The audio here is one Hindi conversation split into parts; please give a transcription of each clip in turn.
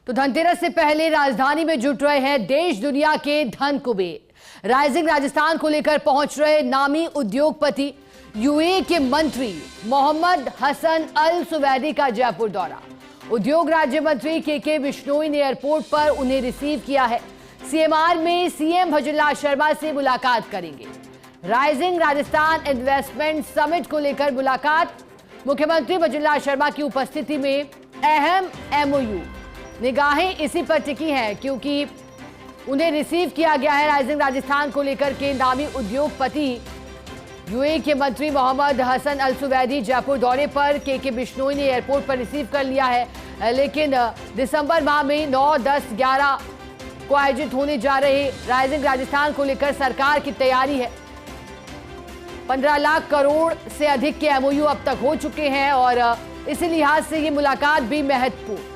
तो धनतेरस से पहले राजधानी में जुट रहे हैं देश दुनिया के धन कुबेर। राइजिंग राजस्थान को लेकर पहुंच रहे नामी उद्योगपति यूएई के मंत्री मोहम्मद हसन अल सुवैदी का जयपुर दौरा। उद्योग राज्य मंत्री के बिश्नोई ने एयरपोर्ट पर उन्हें रिसीव किया है। सीएमआर में सीएम भजनलाल शर्मा से मुलाकात करेंगे। राइजिंग राजस्थान इन्वेस्टमेंट समिट को लेकर मुलाकात। मुख्यमंत्री भजनलाल शर्मा की उपस्थिति में अहम एमओयू। निगाहें इसी पर टिकी हैं क्योंकि उन्हें रिसीव किया गया है। राइजिंग राजस्थान को लेकर के नामी उद्योगपति यूएई के मंत्री मोहम्मद हसन अल सुवैदी जयपुर दौरे पर के बिश्नोई ने एयरपोर्ट पर रिसीव कर लिया है। लेकिन दिसंबर माह में 9, 10, 11 को आयोजित होने जा रहे राइजिंग राजस्थान को लेकर सरकार की तैयारी है। 15 लाख करोड़ से अधिक के एमओयू अब तक हो चुके हैं और इसी लिहाज से ये मुलाकात भी महत्वपूर्ण।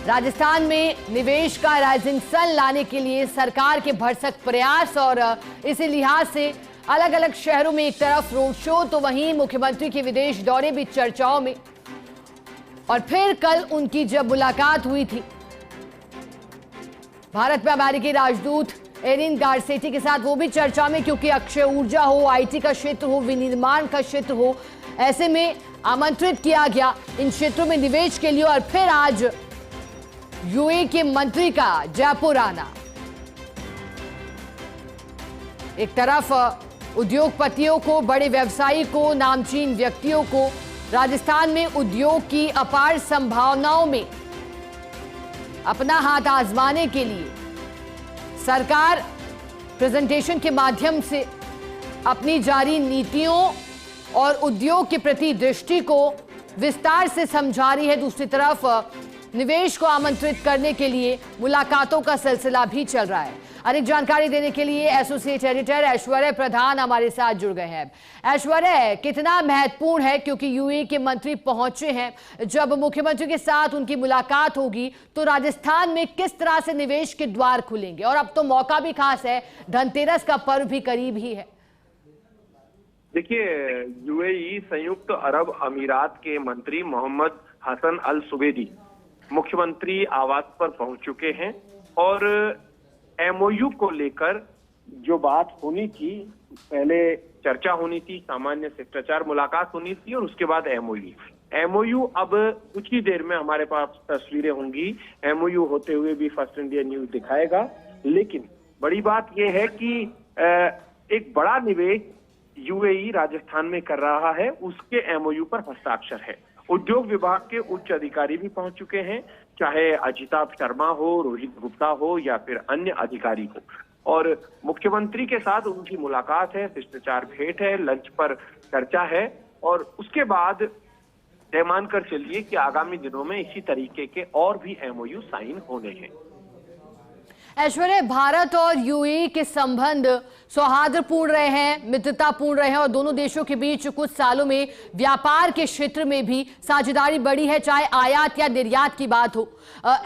राजस्थान में निवेश का राइजिंग सन लाने के लिए सरकार के भरसक प्रयास और इसी लिहाज से अलग अलग शहरों में एक तरफ रोड शो तो वहीं मुख्यमंत्री के विदेश दौरे भी चर्चाओं में। और फिर कल उनकी जब मुलाकात हुई थी भारत में अमेरिकी राजदूत एरिन गारसेटी के साथ, वो भी चर्चा में, क्योंकि अक्षय ऊर्जा हो, आईटी का क्षेत्र हो, विनिर्माण का क्षेत्र हो, ऐसे में आमंत्रित किया गया इन क्षेत्रों में निवेश के लिए। और फिर आज यूएई के मंत्री का जयपुर आना। एक तरफ उद्योगपतियों को, बड़े व्यवसायी को, नामचीन व्यक्तियों को राजस्थान में उद्योग की अपार संभावनाओं में अपना हाथ आजमाने के लिए सरकार प्रेजेंटेशन के माध्यम से अपनी जारी नीतियों और उद्योग के प्रति दृष्टि को विस्तार से समझा रही है। दूसरी तरफ निवेश को आमंत्रित करने के लिए मुलाकातों का सिलसिला भी चल रहा है। अधिक जानकारी देने के लिए एसोसिएट एडिटर ऐश्वर्य प्रधान हमारे साथ जुड़ गए हैं। ऐश्वर्य, कितना महत्वपूर्ण है, क्योंकि यूएई के मंत्री पहुंचे हैं, जब मुख्यमंत्री के साथ उनकी मुलाकात होगी तो राजस्थान में किस तरह से निवेश के द्वार खुलेंगे? और अब तो मौका भी खास है, धनतेरस का पर्व भी करीब ही है। देखिए, यूएई संयुक्त अरब अमीरात के मंत्री मोहम्मद हसन अल सुवैदी मुख्यमंत्री आवास पर पहुंच चुके हैं और एमओयू को लेकर जो बात होनी थी, पहले चर्चा होनी थी, सामान्य शिष्टाचार मुलाकात होनी थी और उसके बाद एमओयू अब कुछ ही देर में हमारे पास तस्वीरें होंगी। एमओयू होते हुए भी फर्स्ट इंडिया न्यूज दिखाएगा। लेकिन बड़ी बात यह है कि एक बड़ा निवेश यूएई राजस्थान में कर रहा है, उसके एमओयू पर हस्ताक्षर है। उद्योग विभाग के उच्च अधिकारी भी पहुंच चुके हैं, चाहे अजिताभ शर्मा हो, रोहित गुप्ता हो या फिर अन्य अधिकारी हो। और मुख्यमंत्री के साथ उनकी मुलाकात है, शिष्टाचार भेंट है, लंच पर चर्चा है और उसके बाद तय मानकर चलिए कि आगामी दिनों में इसी तरीके के और भी एमओयू साइन होने हैं। ऐश्वर्य, भारत और यूएई के संबंध सौहार्दपूर्ण रहे हैं, मित्रतापूर्ण रहे हैं और दोनों देशों के बीच कुछ सालों में व्यापार के क्षेत्र में भी साझेदारी बढ़ी है, चाहे आयात या निर्यात की बात हो।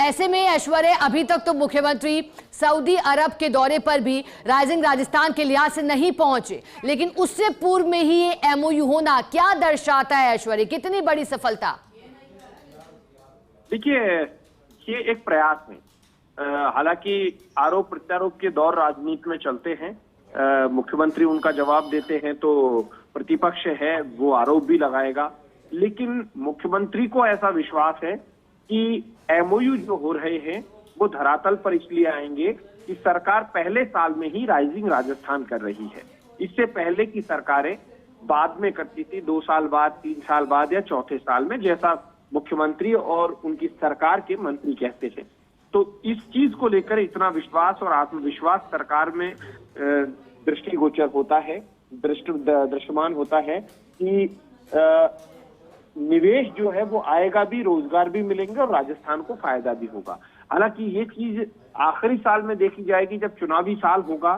ऐसे में ऐश्वर्य, अभी तक तो मुख्यमंत्री सऊदी अरब के दौरे पर भी राइजिंग राजस्थान के लिहाज से नहीं पहुंचे, लेकिन उससे पूर्व में ही ये एमओयू होना क्या दर्शाता है ऐश्वर्य? कितनी बड़ी सफलता? देखिए, ये एक प्रयास है। हालांकि आरोप प्रत्यारोप के दौर राजनीति में चलते हैं। मुख्यमंत्री उनका जवाब देते हैं तो प्रतिपक्ष है वो आरोप भी लगाएगा, लेकिन मुख्यमंत्री को ऐसा विश्वास है कि एमओयू जो हो रहे हैं वो धरातल पर इसलिए आएंगे कि सरकार पहले साल में ही राइजिंग राजस्थान कर रही है। इससे पहले की सरकारें बाद में करती थी, 2 साल बाद, 3 साल बाद या चौथे साल में, जैसा मुख्यमंत्री और उनकी सरकार के मंत्री कहते थे। तो इस चीज को लेकर इतना विश्वास और आत्मविश्वास सरकार में दृष्टिगोचर होता है, दृश्यमान होता है कि निवेश जो है वो आएगा भी, रोजगार भी मिलेंगे और राजस्थान को फायदा भी होगा। हालांकि ये चीज आखिरी साल में देखी जाएगी, जब चुनावी साल होगा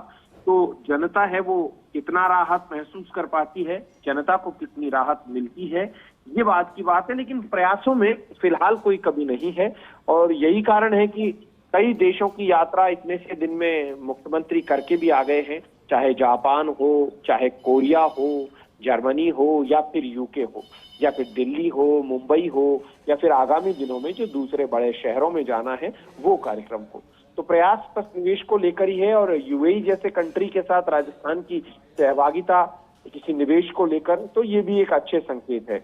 तो जनता है वो कितना राहत महसूस कर पाती है, जनता को कितनी राहत मिलती है, ये बात की बात है। लेकिन प्रयासों में फिलहाल कोई कमी नहीं है और यही कारण है कि कई देशों की यात्रा इतने से दिन में मुख्यमंत्री करके भी आ गए हैं, चाहे जापान हो, चाहे कोरिया हो जर्मनी हो या फिर यूके हो या फिर दिल्ली हो, मुंबई हो या फिर आगामी दिनों में जो दूसरे बड़े शहरों में जाना है वो कार्यक्रम हो। तो प्रयास बस निवेश को लेकर ही है और यूएई जैसे कंट्री के साथ राजस्थान की सहभागिता किसी निवेश को लेकर, तो ये भी एक अच्छे संकेत है।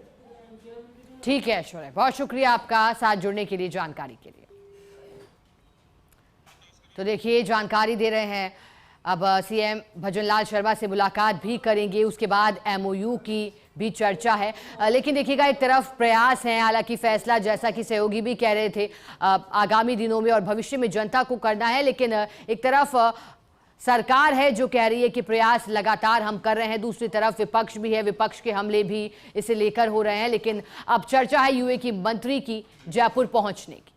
ठीक है ऐश्वर्या, बहुत शुक्रिया आपका साथ जुड़ने के लिए, जानकारी के लिए। तो देखिए जानकारी दे रहे हैं, अब सीएम भजनलाल शर्मा से मुलाकात भी करेंगे, उसके बाद एमओयू की भी चर्चा है। लेकिन देखिएगा एक तरफ प्रयास है, हालांकि फैसला जैसा कि सहयोगी भी कह रहे थे आगामी दिनों में और भविष्य में जनता को करना है, लेकिन एक तरफ सरकार है जो कह रही है कि प्रयास लगातार हम कर रहे हैं, दूसरी तरफ विपक्ष भी है, विपक्ष के हमले भी इसे लेकर हो रहे हैं। लेकिन अब चर्चा है यूए की मंत्री की जयपुर पहुंचने की।